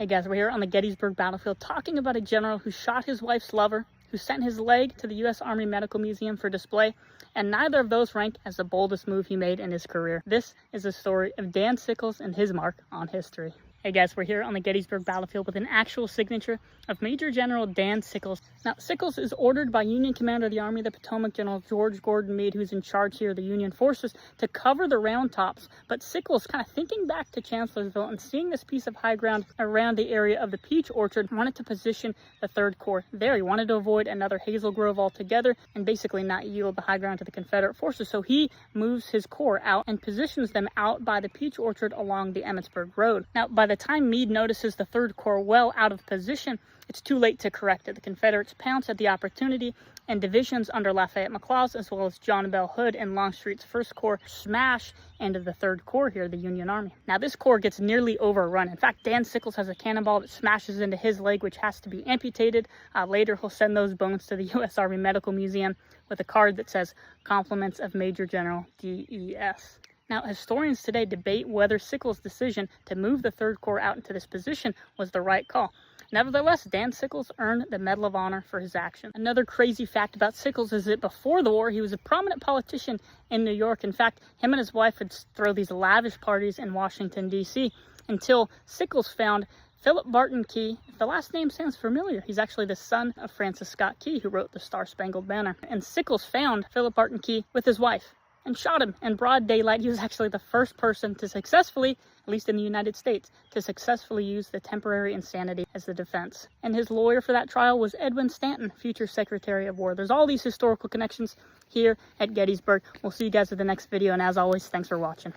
Hey guys, we're here on the Gettysburg battlefield talking about a general who shot his wife's lover, who sent his leg to the U.S. Army Medical Museum for display, and neither of those rank as the boldest move he made in his career. This is the story of Dan Sickles and his mark on history. Hey guys, we're here on the Gettysburg battlefield with an actual signature of Major General Dan Sickles. Now, Sickles is ordered by Union Commander of the Army of the Potomac, General George Gordon Meade, who's in charge here of the Union forces, to cover the Round Tops. But Sickles, kind of thinking back to Chancellorsville and seeing this piece of high ground around the area of the Peach Orchard, wanted to position the 3rd Corps there. He wanted to avoid another Hazel Grove altogether and basically not yield the high ground to the Confederate forces. So he moves his corps out and positions them out by the Peach Orchard along the Emmitsburg Road. Now, by the time Meade notices the 3rd Corps well out of position, it's too late to correct it. The Confederates pounce at the opportunity, and divisions under Lafayette McLaws, as well as John Bell Hood and Longstreet's 1st Corps, smash into the 3rd Corps here, the Union Army. Now, this corps gets nearly overrun. In fact, Dan Sickles has a cannonball that smashes into his leg, which has to be amputated. Later, he'll send those bones to the U.S. Army Medical Museum with a card that says, "Compliments of Major General D.E.S." Now, historians today debate whether Sickles' decision to move the 3rd Corps out into this position was the right call. Nevertheless, Dan Sickles earned the Medal of Honor for his action. Another crazy fact about Sickles is that before the war, he was a prominent politician in New York. In fact, him and his wife would throw these lavish parties in Washington, D.C. until Sickles found Philip Barton Key. If the last name sounds familiar, he's actually the son of Francis Scott Key, who wrote the Star-Spangled Banner. And Sickles found Philip Barton Key with his wife and shot him in broad daylight. He was actually the first person to successfully, at least in the United States, to successfully use the temporary insanity as the defense. And his lawyer for that trial was Edwin Stanton, future Secretary of War. There's all these historical connections here at Gettysburg. We'll see you guys in the next video, and as always, thanks for watching.